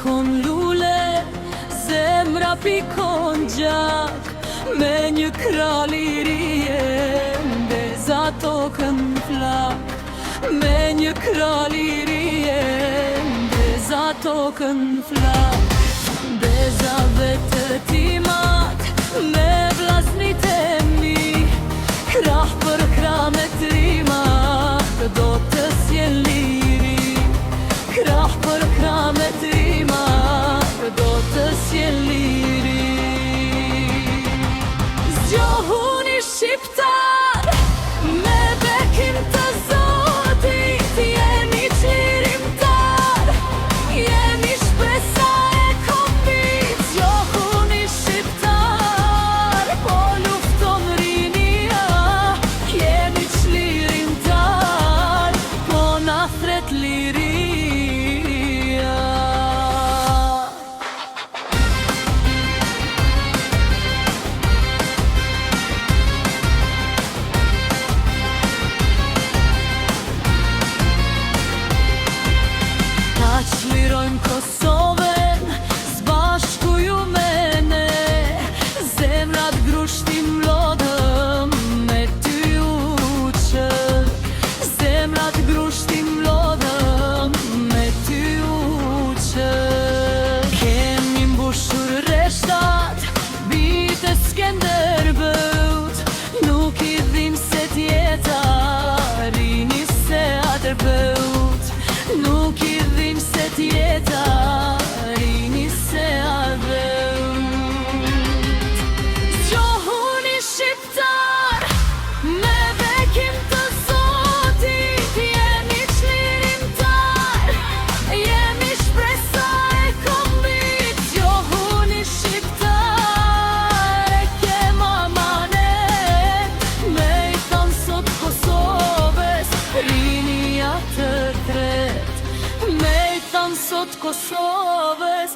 pikon lule, zemra pikon gjak, me një kralirije ndeza tokën flak, me një kralirije ndeza tokën flak. Ndezave të timat me vllaznit e mi, krah për krah me trimat do të sjell liri, krah për krah me trimat do të sjell liri. Zgjohuni shqiptar me bekim të Zotit, jemi çlirimtar, jemi shpresa e kombit. Zgjohuni shqiptar, po lufton rinia, jemi çlirimtar, po na thret liria. Ta çlirojmë Kosovën, s'bashku ju me ne, zemrat grushtim lodhëm me ty u qër, zemrat grushtim lodhëm me ty u qër. Kemi mbushur rreshtat, bitë Skenderbëut, nuk i dhim se tjeta rini se atërbëut, nuk i dhim se tjeta rini se atërbëut. Zgjohuni shqiptar me bekim të Zotit, jemi çlirimtar, jemi shpresa e kombit. Zgjohuni shqiptar, e kem amanet, me i thanë sot Kosovës rinia të tret, me i thanë sot Kosovës